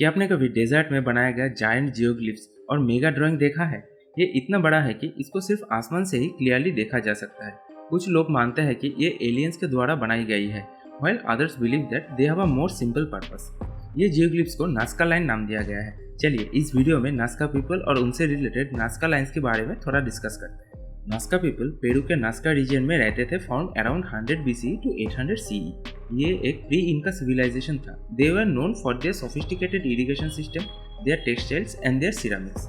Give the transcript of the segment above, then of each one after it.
क्या आपने कभी डेजर्ट में बनाया गया जायंट जियोग्लिफ्स और मेगा ड्राइंग देखा है? ये इतना बड़ा है कि इसको सिर्फ आसमान से ही क्लियरली देखा जा सकता है। कुछ लोग मानते हैं कि ये एलियंस के द्वारा बनाई गई है, while others believe that they have a more simple purpose। ये जियोग्लिफ्स को नाज़का लाइन नाम दिया गया है। चलिए इस वीडियो में नाज़का पीपल और उनसे रिलेटेड नाज़का लाइन्स के बारे में थोड़ा डिस्कस करते हैं। नाज़का पीपल पेरू के नाज़का रीजन में रहते थे, found around 100 BCE to 800 CE। ये एक प्री इनका सिविलाइजेशन था। They were known for their sophisticated irrigation system, their textiles and their ceramics.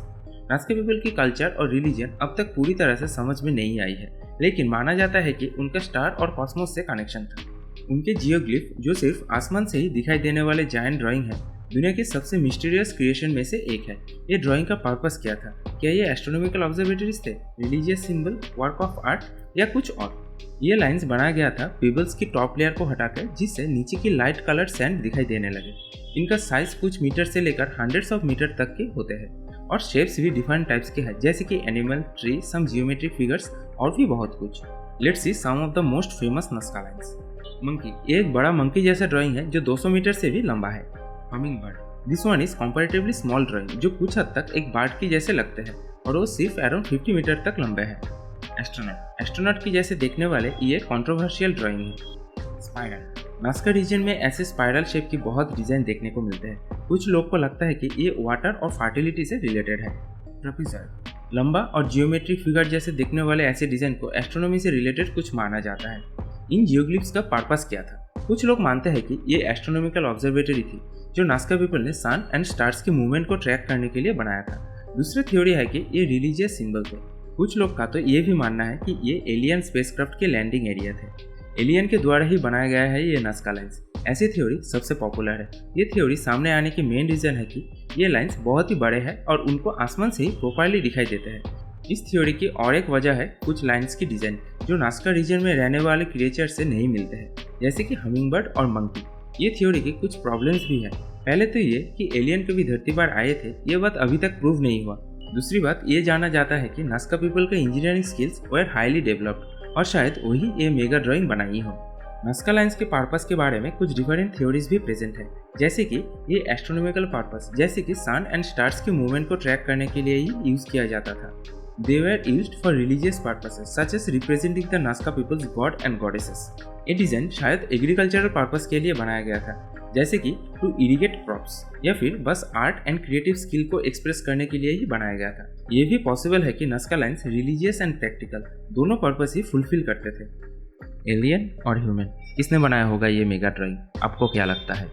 Nazca people की कल्चर और रिलीजन अब तक पूरी तरह से समझ में नहीं आई है, लेकिन माना जाता है कि उनका स्टार और कॉस्मोस से कनेक्शन था। उनके जियोग्लिफ, जो सिर्फ आसमान से ही दिखाई देने वाले जायंट ड्राइंग है, दुनिया की सबसे मिस्टीरियस क्रिएशन में से एक है। ये ड्राइंग का पर्पस क्या था? क्या ये एस्ट्रोनॉमिकल ऑब्जर्वेटरीज थे, religious symbol, work of art या कुछ और? ये लाइंस बनाया गया था पेबल्स की टॉप लेयर को हटाकर, जिससे नीचे की लाइट कलर्ड सैंड दिखाई देने लगे। इनका साइज कुछ मीटर से लेकर हंड्रेड्स ऑफ मीटर तक के होते हैं और शेप्स भी डिफरेंट टाइप्स के हैं, जैसे कि animal, tree, some geometric figures और भी बहुत कुछ। Let's see some of the most famous Nazca lines. Monkey, ये एक बड़ा मंकी जैसा ड्राइंग है जो 200 मीटर से भी लंबा है। Humming bird, this one is comparatively small drawing, जो कुछ हद तक एक बर्ड की जैसे लगते हैं और वो सिर्फ अराउंड 50 मीटर तक लंबे हैं। एस्ट्रोनॉट की जैसे देखने वाले ये कंट्रोवर्शियल ड्राइंग है। स्पाइरल, नाज़का रीजन में ऐसे स्पाइरल शेप की बहुत डिजाइन देखने को मिलते हैं। कुछ लोग को लगता है कि ये वाटर और फर्टिलिटी से रिलेटेड है। ट्रेपेजॉइड, लंबा और जियोमेट्रिक फिगर जैसे दिखने वाले ऐसे डिजाइन को एस्ट्रोनॉमी से रिलेटेड कुछ माना जाता है। इन जियोग्लिफ्स का पर्पस क्या था? कुछ लोग मानते हैं कि ये एस्ट्रोनॉमिकल ऑब्जर्वेटरी थी जो नाज़का पीपल ने सन एंड स्टार्स के मूवमेंट को ट्रैक करने के लिए बनाया था। दूसरी थ्योरी है कि ये रिलीजियस सिंबल थे। कुछ लोग का तो ये भी मानना है कि ये एलियन स्पेसक्राफ्ट के लैंडिंग एरिया थे। एलियन के द्वारा ही बनाया गया है ये नाज़का लाइन्स। ऐसी थ्योरी सबसे पॉपुलर है। ये थ्योरी सामने आने की मेन रीजन है कि ये लाइन्स बहुत ही बड़े हैं और उनको आसमान से ही प्रोफाइली दिखाई देते हैं। इस थ्योरी की और एक वजह है कुछ लाइन्स की डिजाइन जो नाज़का रीजन में रहने वाले क्रिएचर से नहीं मिलते हैं, जैसे कि हमिंगबर्ड और मंकी। ये थ्योरी की कुछ प्रॉब्लम्स भी है। पहले तो ये कि एलियन कभी धरती पर आए थे, ये बात अभी तक प्रूव नहीं हुआ। दूसरी बात ये जाना जाता है कि नाज़का पीपल का इंजीनियरिंग स्किल्स वर हाईली डेवलप्ड और शायद वही ये मेगा ड्राइंग बनाई हो। नाज़का लाइन्स के पर्पस के बारे में कुछ डिफरेंट थ्योरीज भी प्रेजेंट है, जैसे कि ये एस्ट्रोनॉमिकल पर्पस, जैसे कि सन एंड स्टार्स के मूवमेंट को ट्रैक करने के लिए ही यूज किया जाता था। They were used for religious purposes, such as representing the Nazca people's god and goddesses। ये डिजाइन शायद एग्रीकल्चरल पर्पस के लिए बनाया गया था, जैसे कि टू इरिगेट क्रॉप्स, या फिर बस आर्ट एंड क्रिएटिव स्किल को एक्सप्रेस करने के लिए ही बनाया गया था। ये भी पॉसिबल है कि Nazca lines religious and practical दोनों पर्पस ही फुलफिल करते थे। एलियन और ह्यूमन, किसने बनाया होगा ये मेगा ड्राइंग? आपको क्या लगता है?